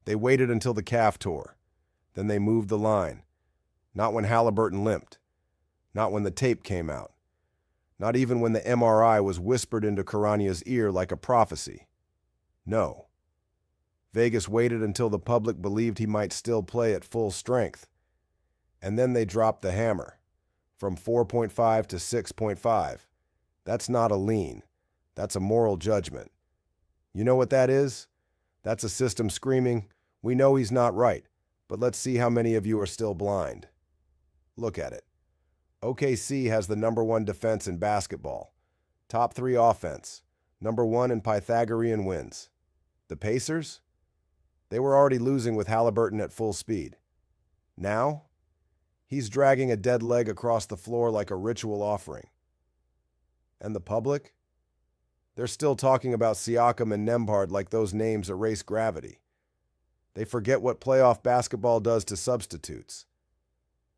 They waited until the calf tore. Then they moved the line. Not when Halliburton limped. Not when the tape came out. Not even when the MRI was whispered into Carania's ear like a prophecy. No. Vegas waited until the public believed he might still play at full strength. And then they dropped the hammer. From 4.5 to 6.5. That's not a lean. That's a moral judgment. You know what that is? That's a system screaming, we know he's not right, but let's see how many of you are still blind. Look at it. OKC has the #1 defense in basketball. Top 3 offense. #1 in Pythagorean wins. The Pacers? They were already losing with Halliburton at full speed. Now, he's dragging a dead leg across the floor like a ritual offering. And the public? They're still talking about Siakam and Nembhard like those names erase gravity. They forget what playoff basketball does to substitutes.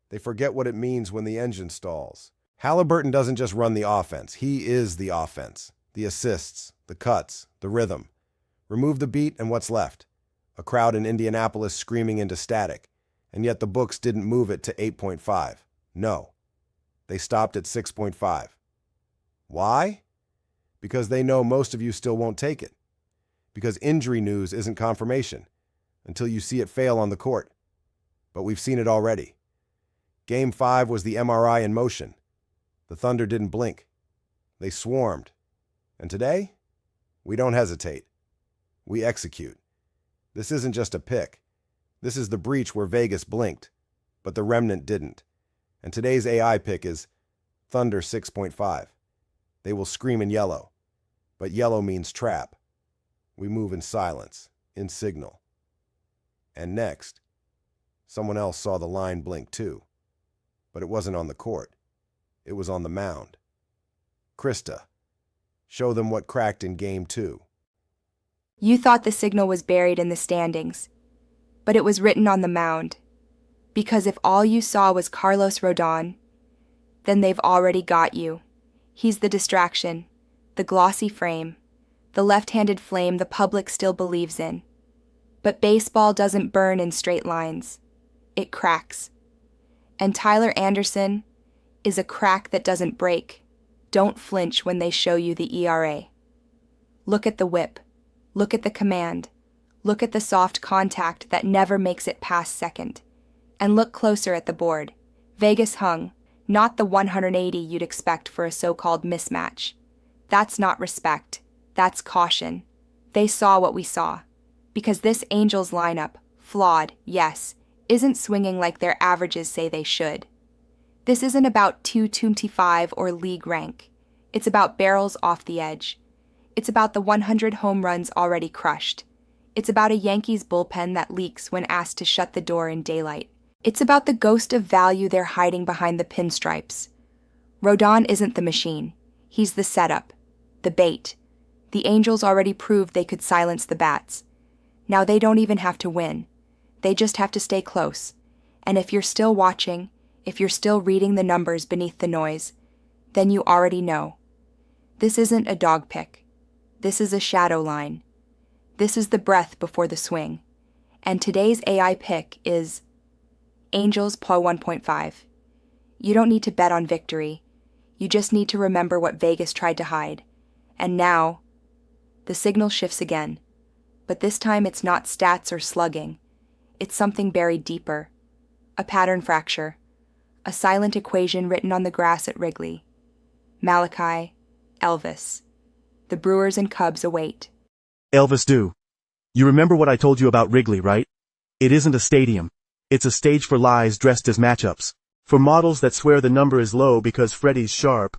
They forget what it means when the engine stalls. Halliburton doesn't just run the offense. He is the offense. The assists, the cuts, the rhythm. Remove the beat and what's left? A crowd in Indianapolis screaming into static. And yet the books didn't move it to 8.5. No. They stopped at 6.5. Why? Because they know most of you still won't take it. Because injury news isn't confirmation until you see it fail on the court. But we've seen it already. Game 5 was the MRI in motion. The Thunder didn't blink. They swarmed. And today, we don't hesitate. We execute. This isn't just a pick. This is the breach where Vegas blinked, but the remnant didn't. And today's AI pick is Thunder 6.5. They will scream in yellow, but yellow means trap. We move in silence, in signal. And next, someone else saw the line blink too. But it wasn't on the court. It was on the mound. Krista, show them what cracked in Game 2. You thought the signal was buried in the standings, but it was written on the mound. Because if all you saw was Carlos Rodon, then they've already got you. He's the distraction, the glossy frame, the left-handed flame the public still believes in. But baseball doesn't burn in straight lines. It cracks. And Tyler Anderson is a crack that doesn't break. Don't flinch when they show you the ERA. Look at the whip. Look at the command. Look at the soft contact that never makes it past second. And look closer at the board. Vegas hung, not the 180 you'd expect for a so-called mismatch. That's not respect. That's caution. They saw what we saw. Because this Angels lineup, flawed, yes, isn't swinging like their averages say they should. This isn't about 225 or league rank. It's about barrels off the edge. It's about the 100 home runs already crushed. It's about a Yankees bullpen that leaks when asked to shut the door in daylight. It's about the ghost of value they're hiding behind the pinstripes. Rodon isn't the machine. He's the setup, the bait. The Angels already proved they could silence the bats. Now they don't even have to win. They just have to stay close. And if you're still watching, if you're still reading the numbers beneath the noise, then you already know. This isn't a dog pick. This is a shadow line. This is the breath before the swing. And today's AI pick is Angels + 1.5. You don't need to bet on victory. You just need to remember what Vegas tried to hide. And now, the signal shifts again. But this time it's not stats or slugging. It's something buried deeper. A pattern fracture. A silent equation written on the grass at Wrigley. Malachi, Elvis. The Brewers and Cubs await. Elvis do. You remember what I told you about Wrigley, right? It isn't a stadium. It's a stage for lies dressed as matchups. For models that swear the number is low because Freddie's sharp.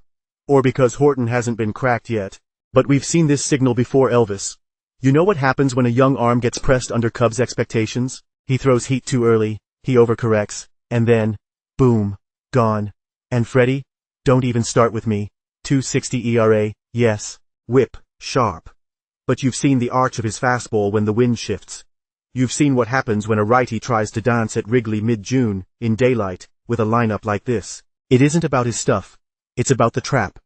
Or because Horton hasn't been cracked yet. But we've seen this signal before, Elvis. You know what happens when a young arm gets pressed under Cubs' expectations? He throws heat too early, he overcorrects, and then, boom, gone. And Freddie? Don't even start with me. 2.60 ERA, yes, whip, sharp. But you've seen the arch of his fastball when the wind shifts. You've seen what happens when a righty tries to dance at Wrigley mid-June, in daylight, with a lineup like this. It isn't about his stuff. It's about the trap.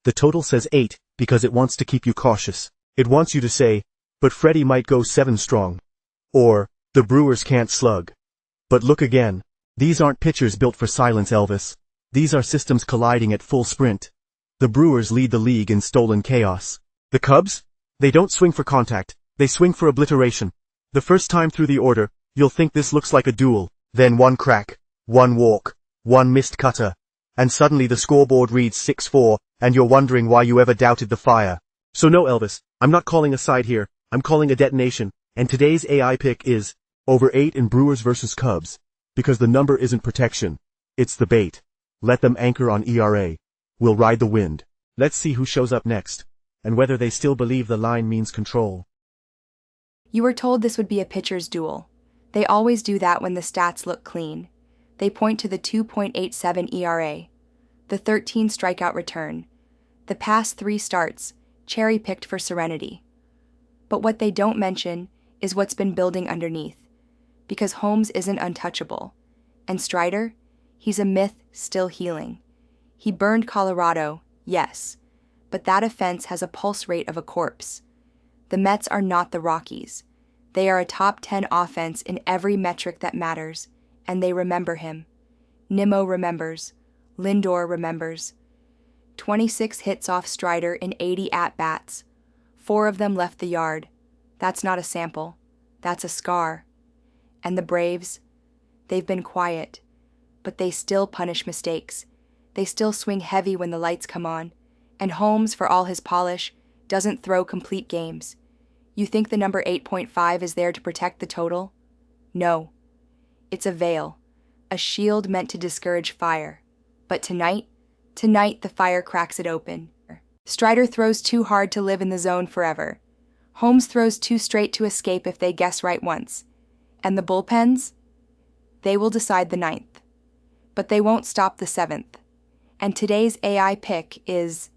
The total says 8, because it wants to keep you cautious. It wants you to say, but Freddie might go 7 strong. Or, The Brewers can't slug. But look again. These aren't pitchers built for silence, Elvis. These are systems colliding at full sprint. The Brewers lead the league in stolen chaos. The Cubs? They don't swing for contact. They swing for obliteration. The first time through the order, you'll think this looks like a duel. Then one crack, one walk, one missed cutter. And suddenly the scoreboard reads 6-4, and you're wondering why you ever doubted the fire. So no, Elvis, I'm not calling a side here. I'm calling a detonation. And today's AI pick is over 8 in Brewers versus Cubs. Because the number isn't protection. It's the bait. Let them anchor on ERA. We'll ride the wind. Let's see who shows up next. And whether they still believe the line means control. You were told this would be a pitcher's duel. They always do that when the stats look clean. They point to the 2.87 ERA, the 13 strikeout return, the past 3 starts, cherry-picked for serenity. But what they don't mention is what's been building underneath. Because Holmes isn't untouchable. And Strider, he's a myth still healing. He burned Colorado, yes, but that offense has a pulse rate of a corpse. The Mets are not the Rockies. They are a top 10 offense in every metric that matters, and they remember him. Nimmo remembers. Lindor remembers. 26 hits off Strider in 80 at-bats. 4 of them left the yard. That's not a sample. That's a scar. And the Braves? They've been quiet, but they still punish mistakes. They still swing heavy when the lights come on. And Holmes, for all his polish, doesn't throw complete games. You think the number 8.5 is there to protect the total? No. It's a veil, a shield meant to discourage fire. But tonight the fire cracks it open. Strider throws too hard to live in the zone forever. Holmes throws too straight to escape if they guess right once. And the bullpens? They will decide the 9th. But they won't stop the 7th. And today's AI pick is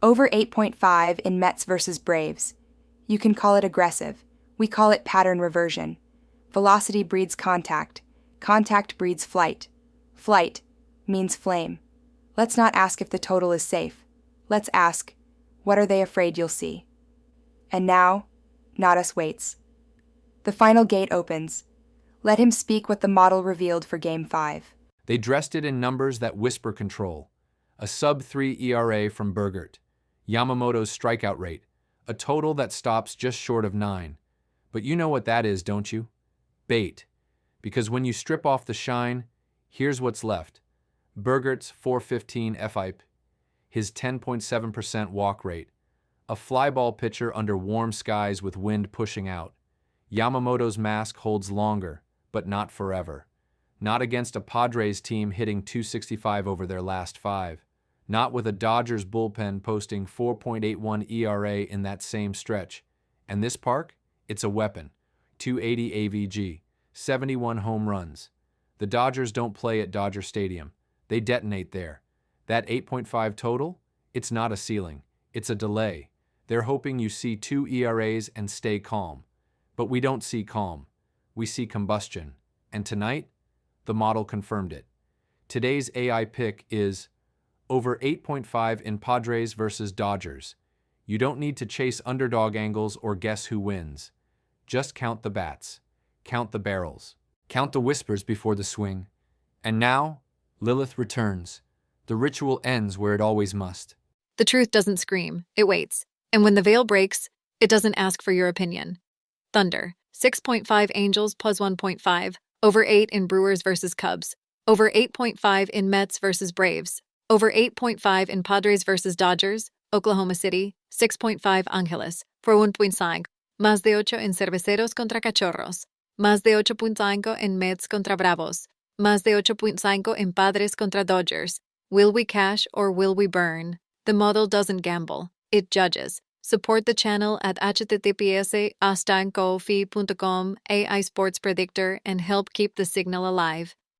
over 8.5 in Mets versus Braves. You can call it aggressive. We call it pattern reversion. Velocity breeds contact. Contact breeds flight. Flight means flame. Let's not ask if the total is safe. Let's ask, what are they afraid you'll see? And now, Nadas waits. The final gate opens. Let him speak what the model revealed for Game 5. They dressed it in numbers that whisper control. A sub-3 ERA from Burgert. Yamamoto's strikeout rate. A total that stops just short of 9. But you know what that is, don't you? Bait. Because when you strip off the shine, here's what's left. Burgert's 415 FIP. His 10.7% walk rate. A flyball pitcher under warm skies with wind pushing out. Yamamoto's mask holds longer, but not forever. Not against a Padres team hitting .265 over their last 5. Not with a Dodgers bullpen posting 4.81 ERA in that same stretch. And this park? It's a weapon. 280 AVG, 71 home runs. The Dodgers don't play at Dodger Stadium. They detonate there. That 8.5 total? It's not a ceiling. It's a delay. They're hoping you see 2 ERAs and stay calm. But we don't see calm. We see combustion. And tonight, the model confirmed it. Today's AI pick is over 8.5 in Padres versus Dodgers. You don't need to chase underdog angles or guess who wins. Just count the bats. Count the barrels. Count the whispers before the swing. And now, Lilith returns. The ritual ends where it always must. The truth doesn't scream, it waits. And when the veil breaks, it doesn't ask for your opinion. Thunder, 6.5 Angels plus 1.5, over 8 in Brewers versus Cubs, over 8.5 in Mets versus Braves, over 8.5 in Padres versus Dodgers, Oklahoma City, 6.5 Angeles, for 1.5, más de 8 en Cerveceros contra Cachorros, más de 8.5 en Mets contra Bravos, más de 8.5 en Padres contra Dodgers. Will we cash or will we burn? The model doesn't gamble, it judges. Support the channel at https://astancofi.com AI Sports Predictor and help keep the signal alive.